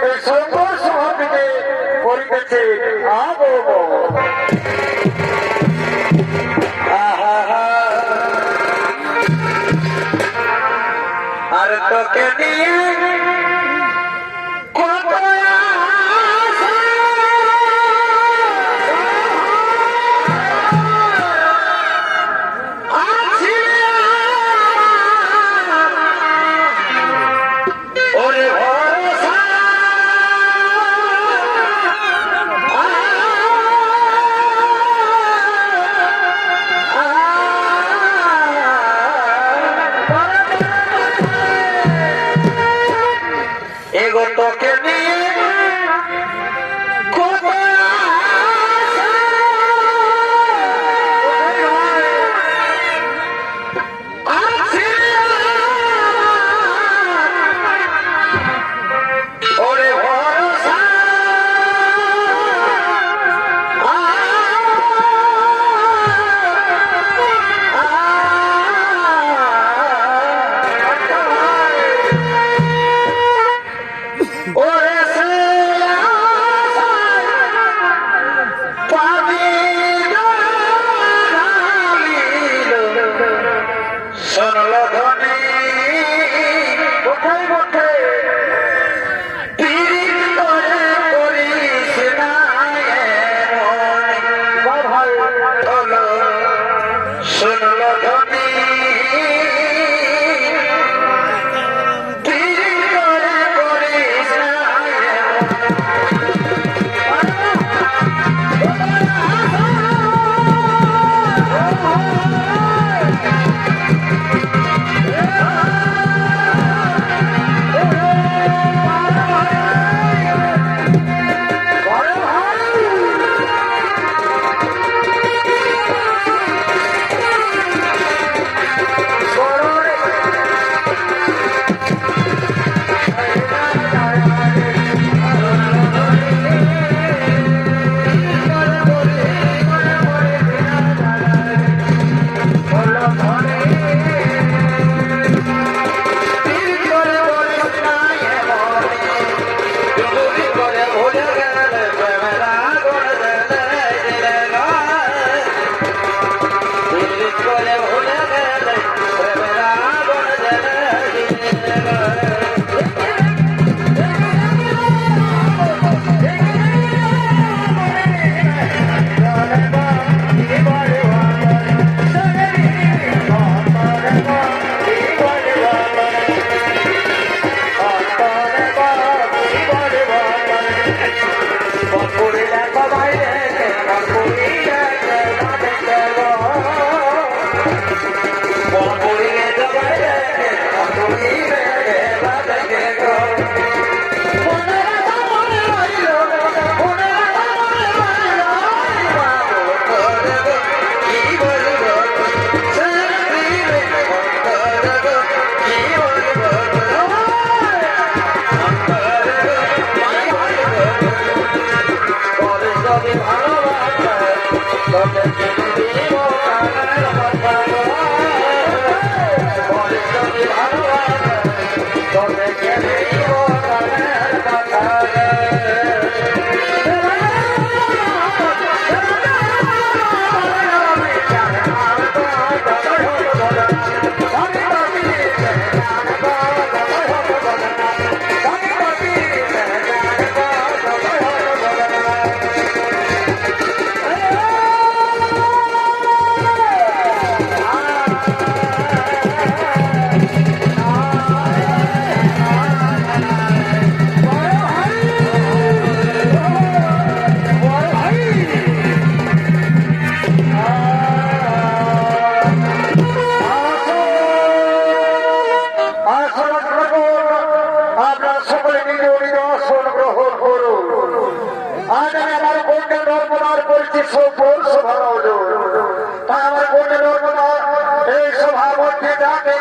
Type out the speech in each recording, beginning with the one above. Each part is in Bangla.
এই সুন্দর সভাটিকে করিতেছে আগমন। আর তোকে নিয়ে তোকে নিয়ে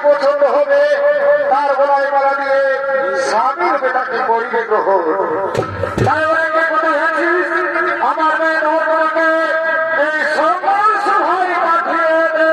পছন্দ হবে তার গলায় মালা দিয়ে স্বামীর বেটাকে করিবে গ্রহণ। আমার মেয়ে নর্মদাকে এই সকল সভায় পাঠিয়ে দে।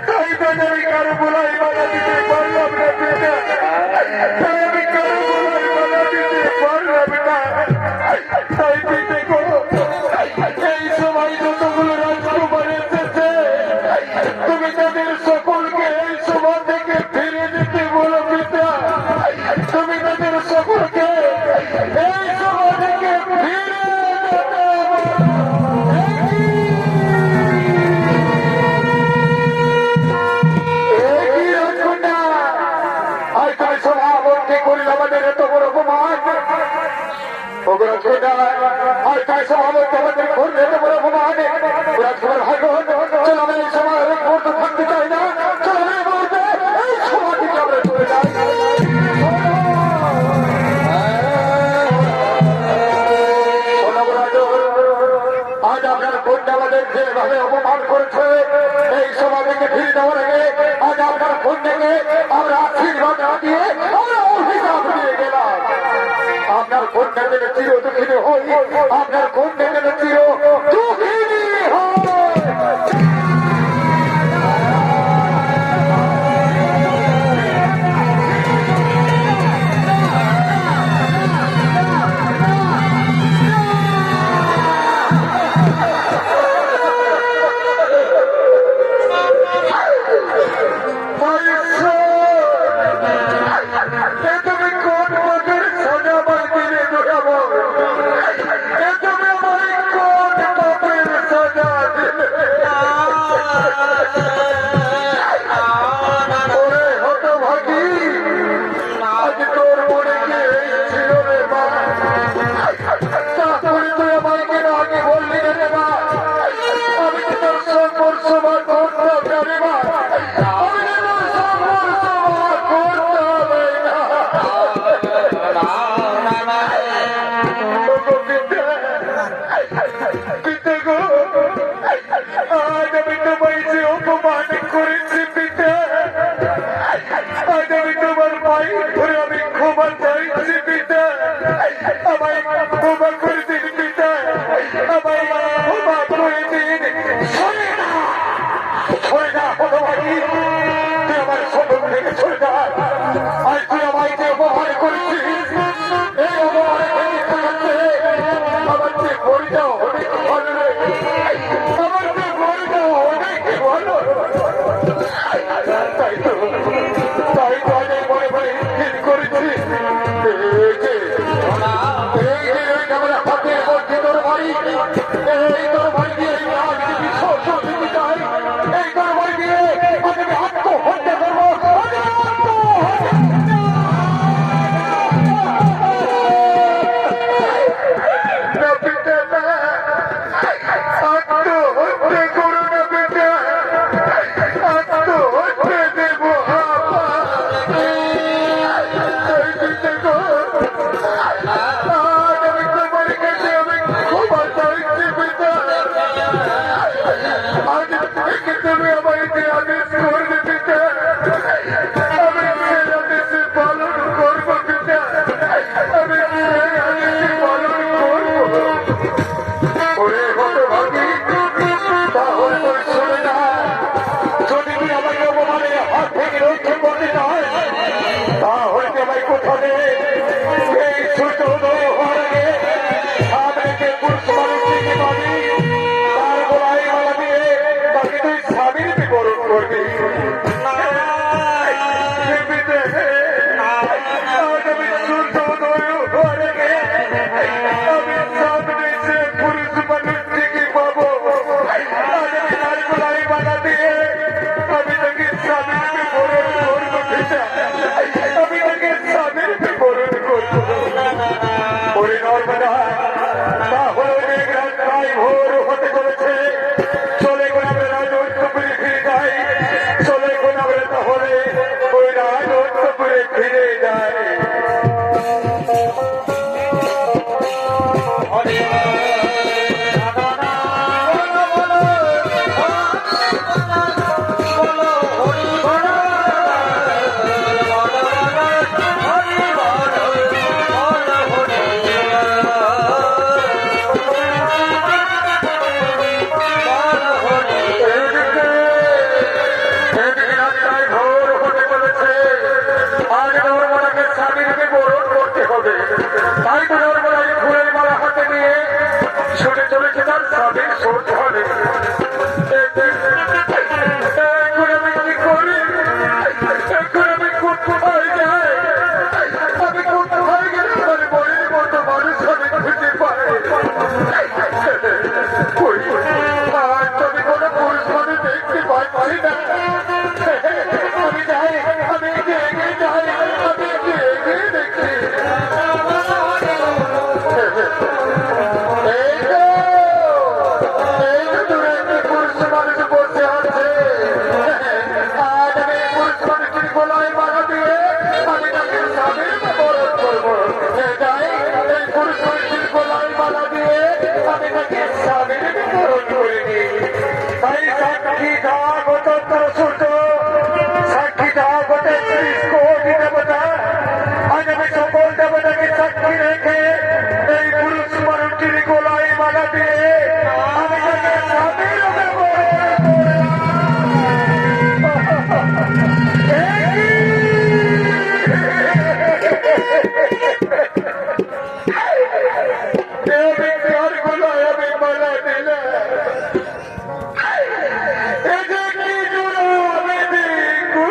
তাই তাই সমাবেশ তোমাদের করবে তোমার অপমানে ওরা তোমার ভাই বোন চলো আমরা এই সময় এক মুহূর্ত থাকতে চাই না চলো আমরা এই মুহূর্তে এই সময় থেকে আমরা চলে যাই আজ আপনার বোনটা আমাদের যেভাবে অপমান করেছে এই সময় থেকে ফিরে দেওয়ার আগে আজ আপনার বোনটাকে আমরা আশীর্বাদ না দিয়ে আমরা অভিশাপ দিয়ে গেলাম আপনার বোনটা যেন চির দুঃখিনী হই আপনার বোনটা যেন চির দুঃখিনী হয়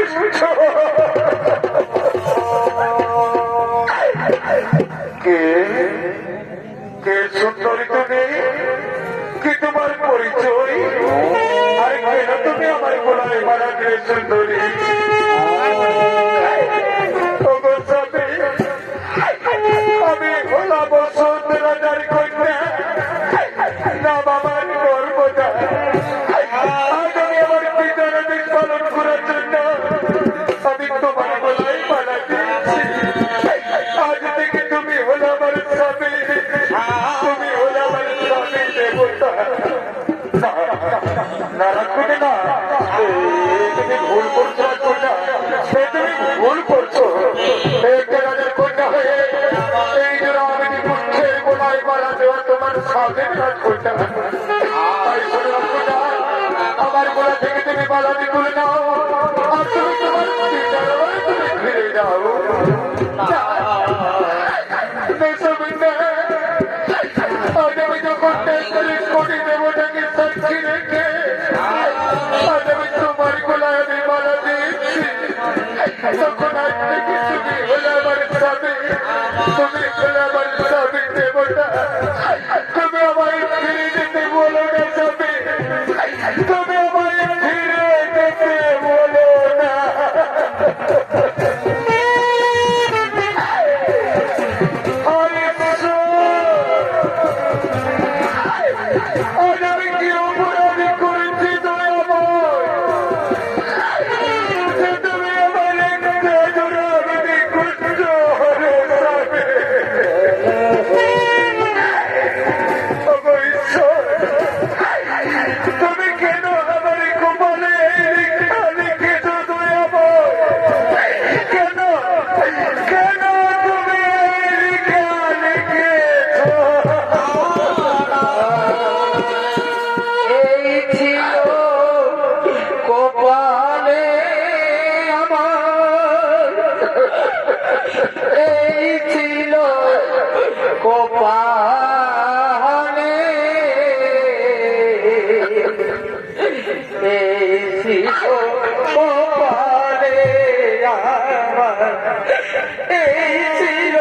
দুষ্ট কে কে সুন্দরী তুমি কি তোমার পরিচয় আর কেন তুমি আমার গোলায় মারা কে সুন্দরী আমি হলাম বসন্ত রাজার কন্যা নাম আমার গর্বদা আজ আমি আমার পিতার আদেশ পালন করার জন্য আমি তোমার গলায় মালা দিয়েছি আজ থেকে তুমি হলো আমার স্বামী তুমি হলো আমার স্বামী দেবতা না রাখবে না তুমি ভুল করছো কন্যা তুমি ভুল করছো একটা রাজার কন্যা হয়ে এই জন্য আমি দুঃখের গোলায় মালা দেওয়া তোমার স্বামীর কাজ করতে তাই শোনো কন্যা আমার গোলা থেকে তুমি মালাটি তুলে নাও আর তুমি তোমার পিতার বাড়ি তুমি ফিরে যাও আজ আমি যখন 43 কোটি দেবতাকে সাক্ষী রেখে আজ আমি তোমার গোলায় আমি মালা দিয়েছি তখন আজ থেকে তুমি হলে আমার স্বামী তুমি হলে আমার স্বামী দেবতা তুমি আমায় ফিরে যেতে বলো না স্বামী তুমি আমায় ফিরে যেতে বলো না আজ আমি কি অপরাধী করেছি তুমি আমার একটা জোড়াবি করছো তুমি কেন আমার কপালে লিখা লিখেছো তুমি কেন কেন তুমি লিখা লিখেছো এই ছিল কপালে আমার এই ছিল কপালে এই ছিল কপালে আমার এই ছিল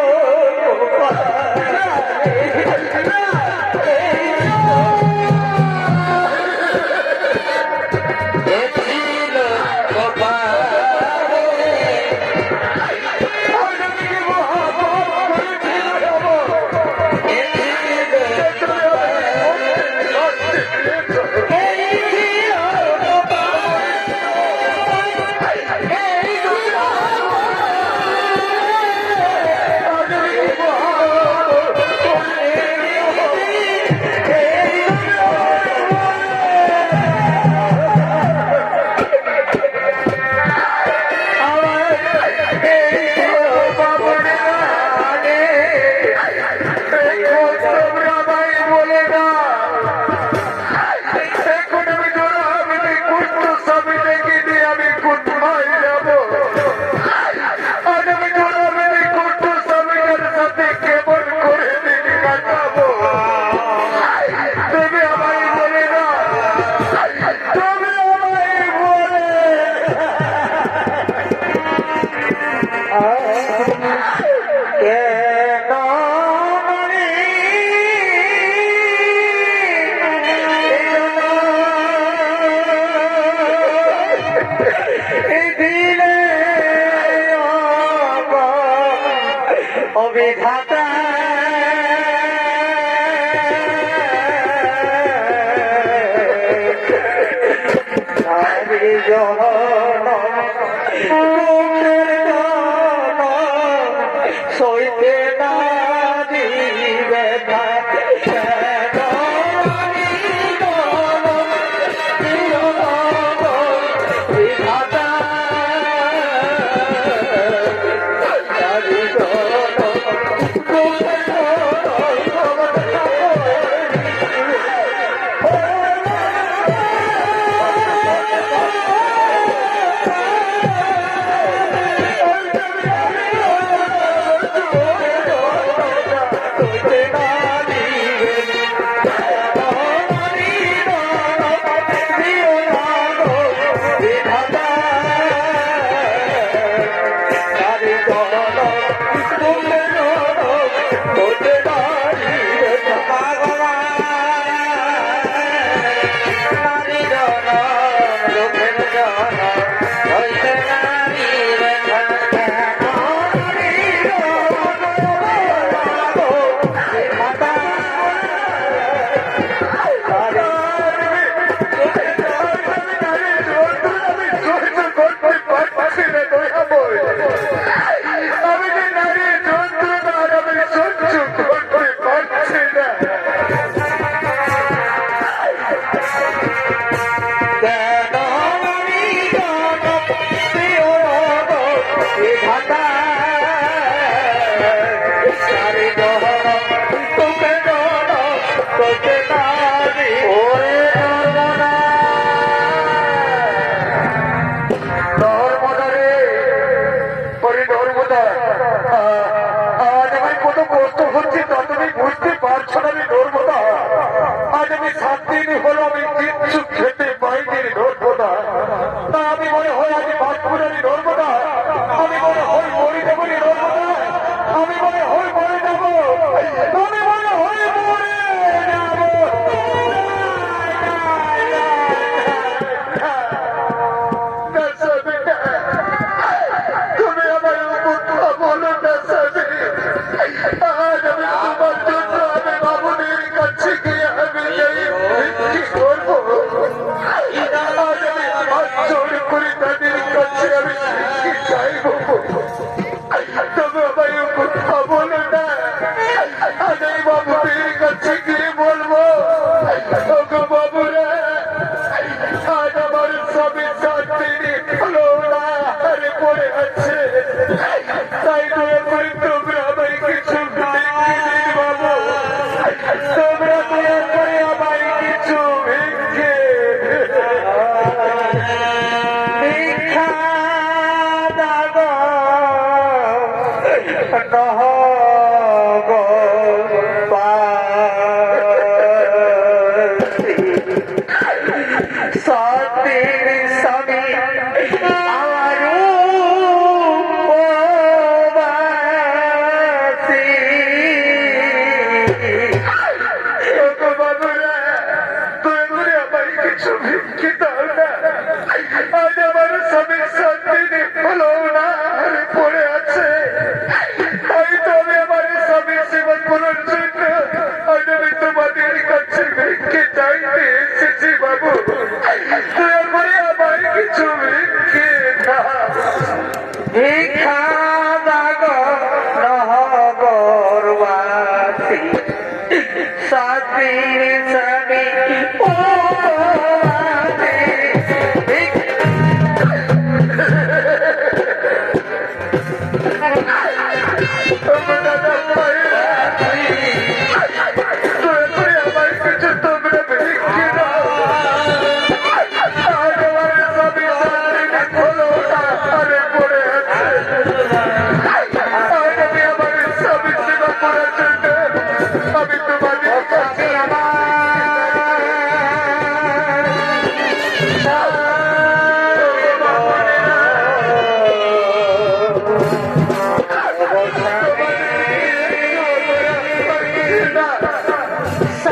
অবিধাতা নারী জহন সইতে না দিবে বিধাতা প্রিয় এ ঘাটা সারে জহর তোকে জহর তোকে নারী ওরে নর্মদা রে, ওরে নর্মদা, আজ আমি কত কষ্ট হচ্ছে তা তুমি বুঝতে পারছো না রে নর্মদা। আজ আমি 7 দিন হলো আমি কিচ্ছু খেতে পাইনি রে নর্মদা। তা আমি মনে হয় আজ বাঁচবো না রে নর্মদা। আমি মনে হয় মরে যাবো রে নর্মদা। আমি মনে হয় মরে যাবো। আমি মনে হয় মরে যাবো। তুমি আমার কথা বলো না স্বামী। আজ আমি তোমার জন্য আমি বাবুদের কাছে গিয়ে আমি এই ভিক্ষি করবো। আজ আমি হাত জোড় করে তাদের কাছে আমি ভিক্ষি চাইবো। তবে আমার কথা বলো না। আজ এই বাবুদের কাছে গিয়ে বলবো, ওগো বাবুরা, আজ আমার স্বামী 7 দিন হলো না হারে পড়ে আছে। তাই দয়া করে তোমরা আমায় কিছু ভিক্ষে দিন বাবু। তোমরা দয়া করে আমায় কিছু ভিক্ষে। ভিক্ষা দাগ নহ গো সতীর স্বামী আমার উপবাসী। ওগো বাবুরা, দয়া করে আমায় কিছু ভিক্ষে দাও না। আজ আমার স্বামী 7 দিন হলো না হারে পড়ে আছে। তাই তো আমি আমার স্বামীর সেবা করার জন্য আজ আমি তোমাদের কাছে ভিক্ষে চাইতে এসেছি বাবু। দয়া করে আমায় কিছু ভিক্ষে দাও। ভিক্ষা দাগ নহগরবাসী সতীর স্বামী উপবাসী। ওগো দাদা ভাইরা, দয়া করে আমায় কিছু তোমরা ভিক্ষে দাও। আজ আমার স্বামী 7 দিন হলো না হারে পড়ে আছে। আজ আমি আমার স্বামীর সেবা করার জন্য আমি তোমাদের কাছে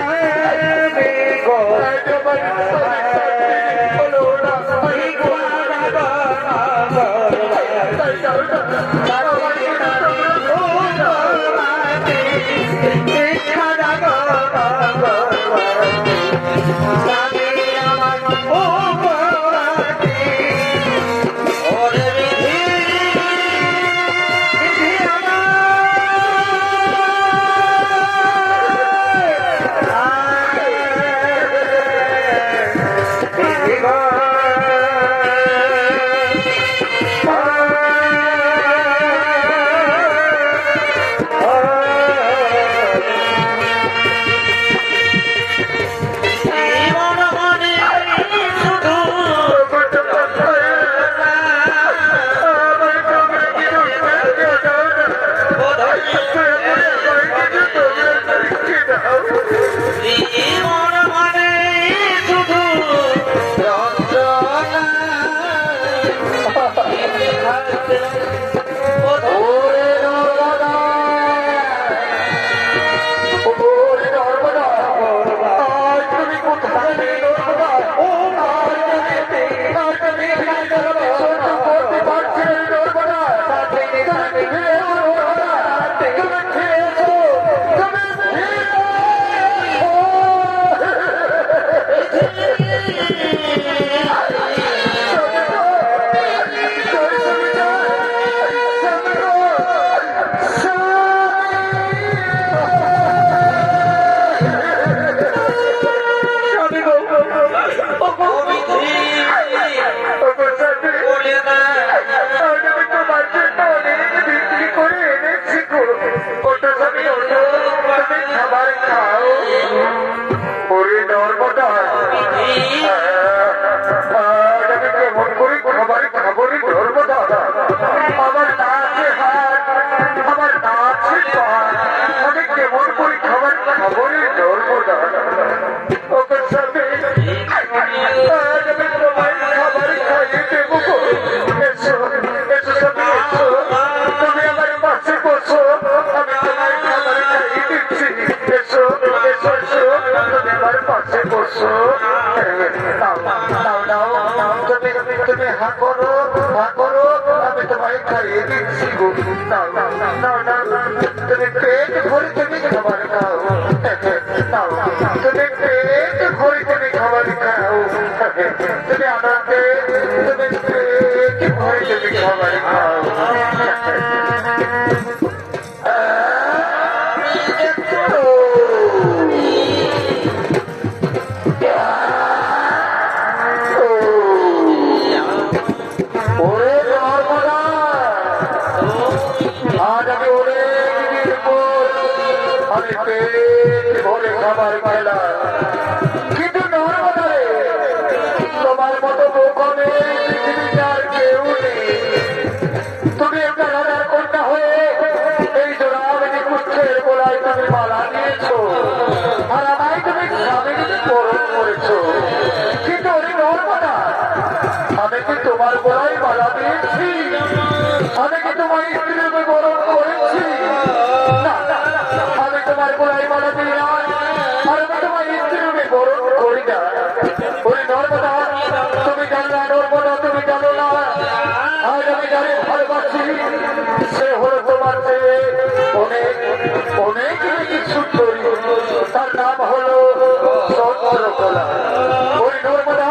স্বামী গো আজ আমার স্বামী 7 দিন হলো না হারে পড়ে আছে। তাই দাও না, আমায় কিছু তোমরা ভিক্ষে দাও। ভিক্ষা দাগ স্বামী আমার উপবাসী। ওরে বিধি বিধি বিধি গো জীবন মনে শুধু জীবন মনে শুধু যন্ত্রণা। ওরে নর্মদা, ওরে নর্মদা, আজ তুমি কোথায় রে নর্মদা? আজ আমি সহ্য করতে পারছি না রে নর্মদা। তুমি ফিরে এসো নর্মদা, তুমি ফিরে এসো, তুমি ফিরে এসো। স্বামী গো করো আমি তোমায় খাইয়ে দিচ্ছি গো নাও তুমি পেট ভরে তুমি খাবার খাও তুমি পেট ভরে তুমি খাবার খাও তুমি আনন্দে তুমি পেট ভরে তুমি খাবার খাও খাবার খেলা কিন্তু তোমার মতো বোকনে পৃথিবীতে আর কেউ নেই তুমি একটা রাজার কন্যা হয়ে এই জোড়াবেদি পুত্রের গোলায় তুমি মালা দিয়েছো আর আমায় তুমি স্বামীকে বরণ করেছো কিন্তু ওই নর্মদা আমি কি তোমার গোলায় মালা দিয়েছি আমি কি তোমার স্ত্রীকে বরণ করেছি না আমি তোমার গোলায় মালা দিয়ে তুমি জানো না আজ আমি যারে ভালোবাসি সে হলো তোমার চেয়ে অনেক অনেক সুন্দরী তার নাম হলো চন্দ্রকলা ওই নর্মদা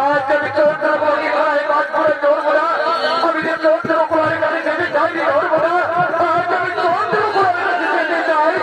আজ আমি চন্দ্রকলাকে খাই বাদ করে নর্মদা আমি যে চন্দ্রকলার কাছে যেতে চাই নর্মদা আজ আমি চন্দ্রকলার কাছে যেতে চাই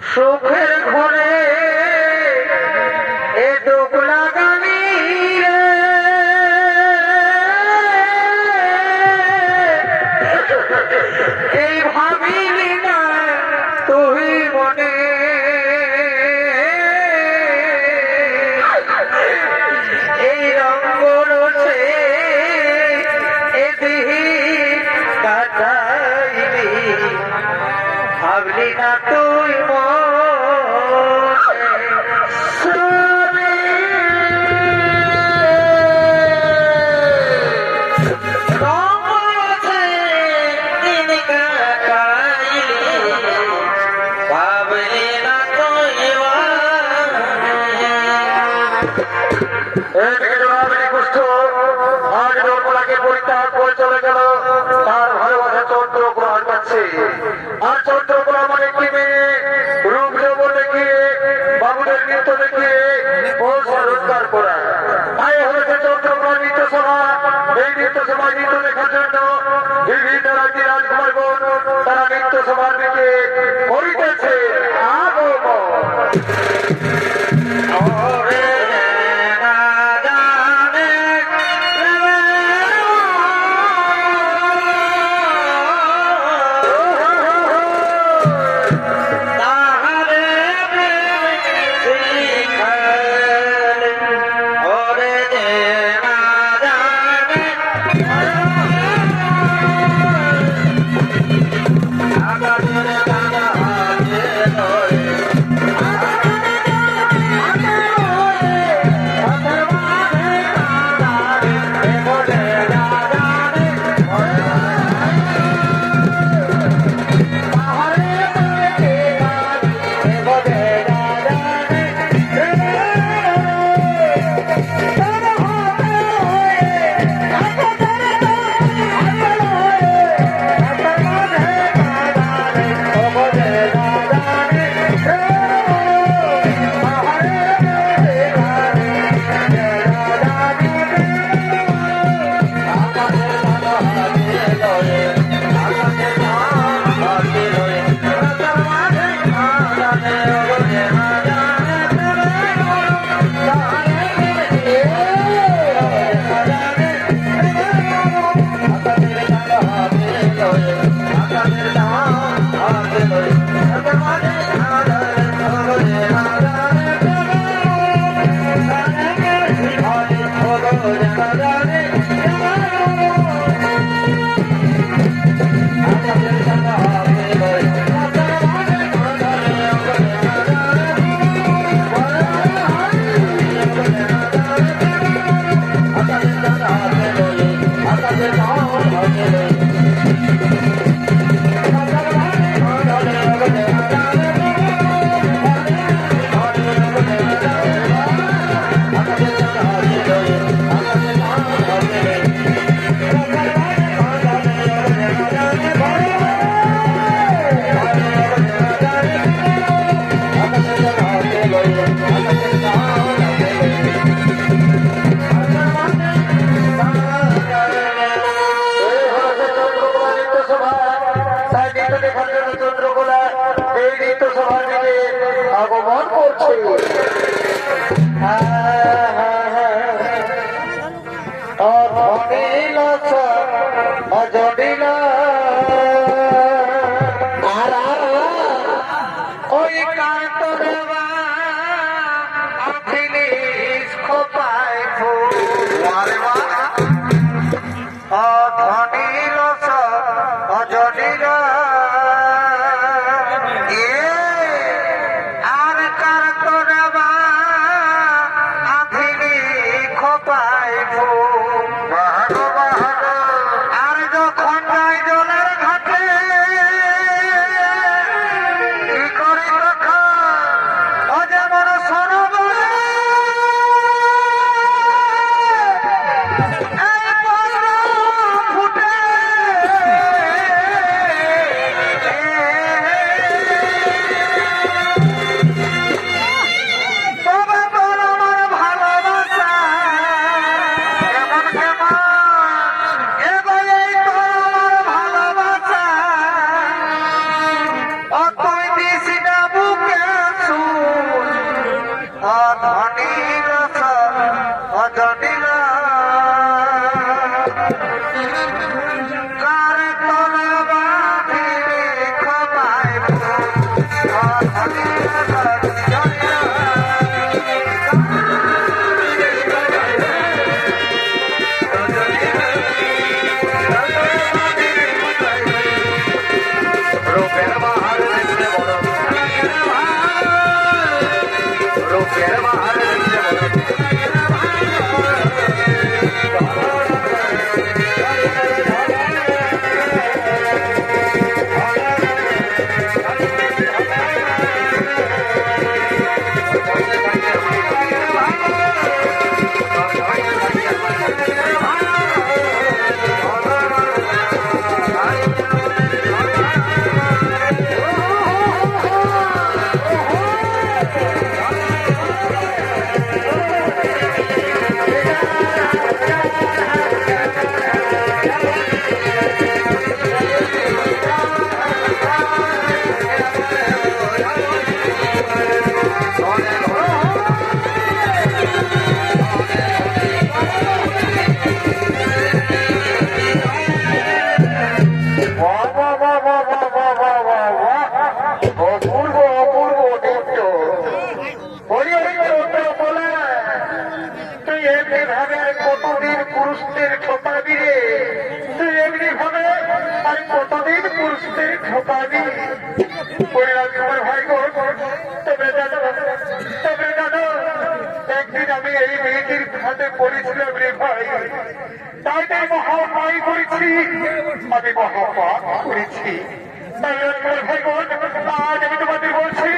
সুখের ঘরে এ ডোকলা গানি এই ভাবিলি না তুই মনে এই রঙ্গ রসে এ দিহি কাটাইলি ভাবলি না তুই চলে গেল তার ভালোবাসা চন্দ্রকলার কাছে আর চন্দ্রকলা মানে কি মেয়ে রূপ যৌবন দেখিয়ে বাবুদের নৃত্য দেখিয়ে ও রোজগার করা তাই হয়েছে চন্দ্রকলার নৃত্য সভা এই নৃত্য সভায় নৃত্য দেখার জন্য বিভিন্ন রাজ্যের রাজকুমারগণ তারা নৃত্য সভার দিকে করিতেছে এই হচ্ছে চন্দ্রকোনা নৃত্য সভা। তাই নৃত্য দেখার জন্য চন্দ্রকোনা এই নৃত্য সভার দিকে আগমন করছে। ওই কান্তরবা আখিলিস খোপায় ফুল অধনিল অজনিল আর কান্তরবা আখিলি খোপায় ফুল আর যখন যাই জলের ঘাটে কি করি তখন ও যেমন সরোবরে এই পদ্ম ফুটে তবে বল আমার ভালোবাসা কেমন কেমন এগোয় তো আমার ভালোবাসা ও তুই দিস না বুকে সুর অধনির অজনির কার তলে বাঁধিলে খোপায় ফুল অধনির অজনির রূপের বাহার দেখতে বড় রূপের বাহার দেখতে বড় অপূর্ব অপূর্ব নৃত্য। বলি বলে তুই এমনি ভাবে কতদিন পুরুষদের ঠোপাবি রে, তুই এমনি ভাবে আর কতদিন পুরুষদের ঠোপাবি। আমার ভাই গো, তবে জানো একদিন আমি এই মেয়েটির হাতে পড়েছিলাম রে ভাই, তাই তাই মহাপাই করেছি, আমি মহাপাপ করেছি। আমার ভাই বোন, আজ আমি তোমাদের বলছি,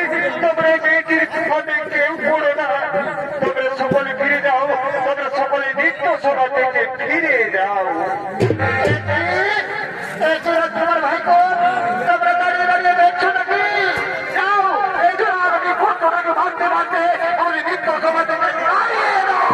তোমরা এই মেয়েটির হাতে কেউ পড়ো না, তোমরা সকলে ফিরে যাও, তোমরা সকলে নিত্য সভা থেকে ফিরে যাও। তোমার ভাই বোন, তোমরা দাঁড়িয়ে দাঁড়িয়ে দেখছো নাকি? যাও, এই যে আমি ঘটনাকে ভাবতে ভাবতে আমি নিত্য সভা থেকে দাঁড়িয়ে যাও।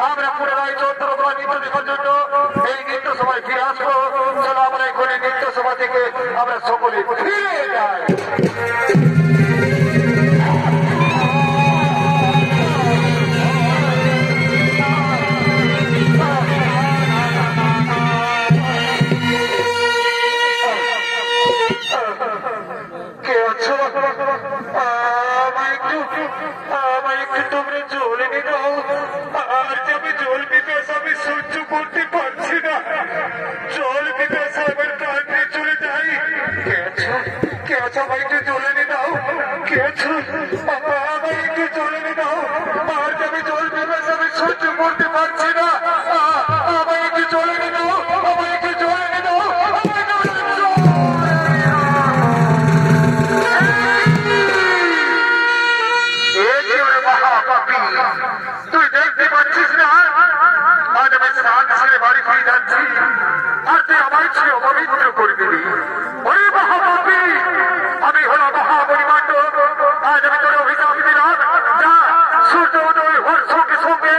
আমরা পুনরায় 14 নিত্য দেখার জন্য এই নিত্য সবাই ফিরে আসবো। চলো আমরা এখনই নিত্য সভা থেকে আমরা সকলে ফিরে যাই। কে আছো? আমায় একটু তোমরা জল এনে দাও। আর যে আমি জল পিপাসা আমি সহ্য করতে পারছি না। জল পিপাসা আমার প্রাণ নিয়ে চলে যাই। কে আছো? কে আছো? আমায় একটু জল এনে দাও। কে আছো? আমায় একটু জল এনে দাও। আর যে আমি জল পিপাসা আমি সহ্য করতে পারছি না। আমায় একটু জল এনে দাও। আমায় একটু জল এনে দাও। তুই দেখতে পাচ্ছিস না আজ আমি স্নান ছেড়ে বাড়ি ফিরে যাচ্ছি আর তুই আমার ছেলে অপবিত্র করে দিবি। ওরে মহাপাপী, আমি হলাম মহাপরিমাণ্ড। আজ আমি তোর অভিশাপ দিলাম, যা সূর্য উদয় হওয়ার সঙ্গে সঙ্গে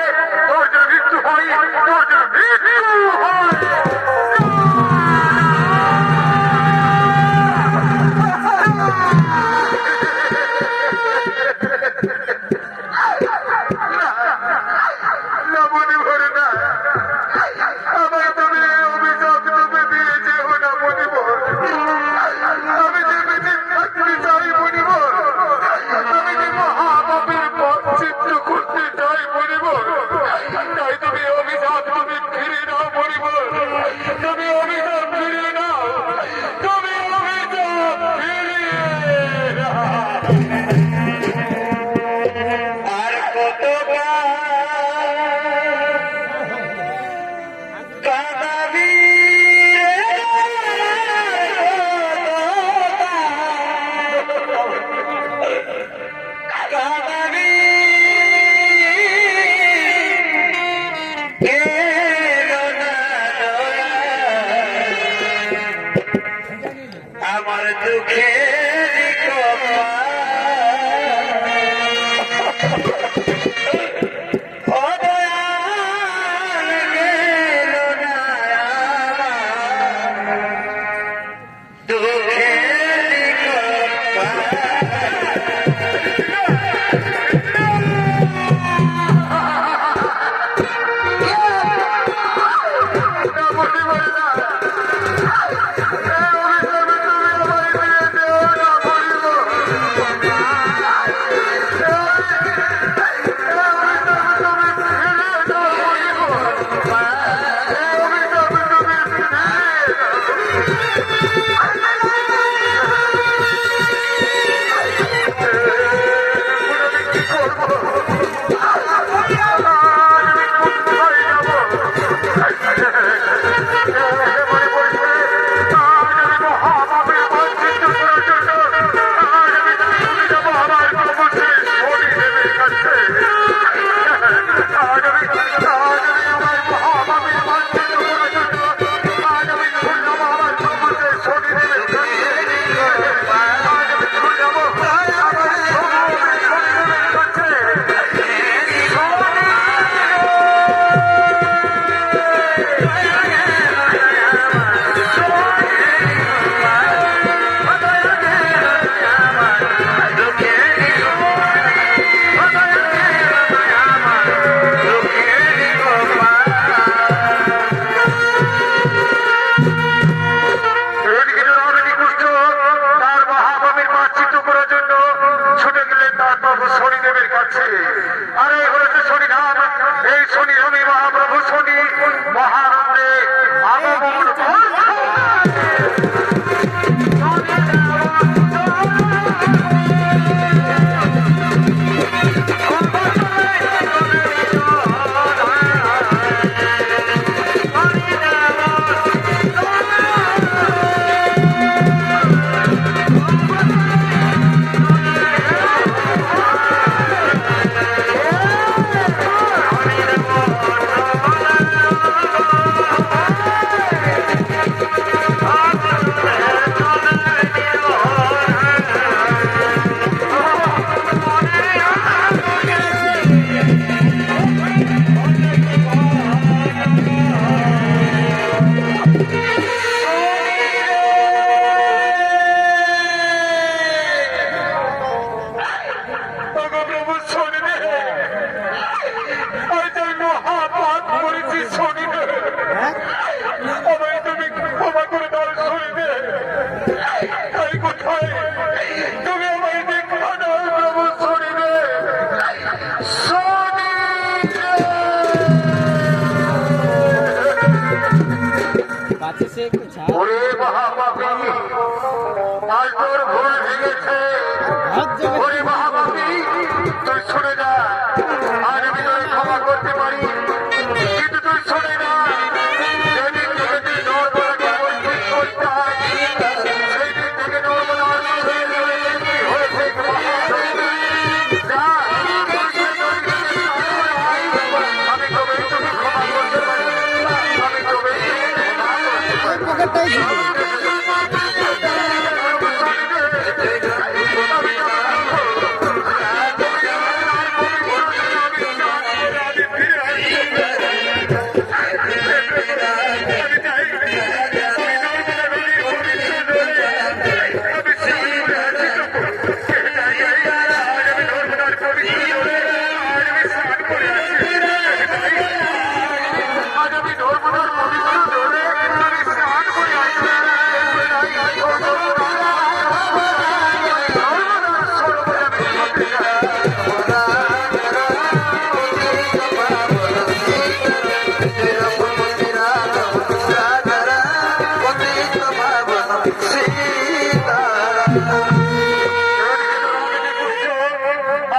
তোর যেন মৃত্যু হয়, তোর যেন মৃত্যু হয়। আমার দুঃখের ওরে মহাপাপী আজ তোর ভুল ভেঙেছে। ওরে মহাপাপী তুই শুনে যা, আর আমি তোকে ক্ষমা করতে পারি, কিন্তু তুই শুনে না, যেদিন থেকে তুই নর্মদাকে বঞ্চিত করতে হয়, সেই দিন থেকে নর্মদার ছেলে মেয়ে হয়েছে যা, আমি তবেই তোকে ক্ষমা করতে পারি, আমি তবেই তোকে ক্ষমা করতে পারি।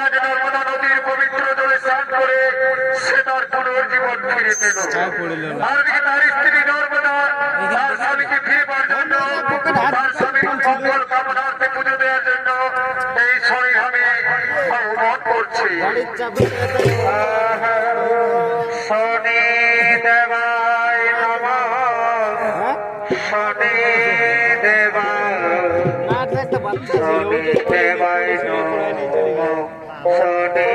আজ নর্মদা নদীর পবিত্র জলে স্নান করে সে তার পুনর্জীবন ফিরে পেল। আর দিকে তার স্ত্রী নর্মদা তার স্বামীকে ফিরে পাওয়ার জন্য, তার স্বামীর মঙ্গল কামনার্থে পুজো দেওয়ার জন্য এই সংগ্রামে আহ্বান করছে। শনি দেবায় নমঃ, শনি দেবায়, শনি দেবায় নমঃ, শনি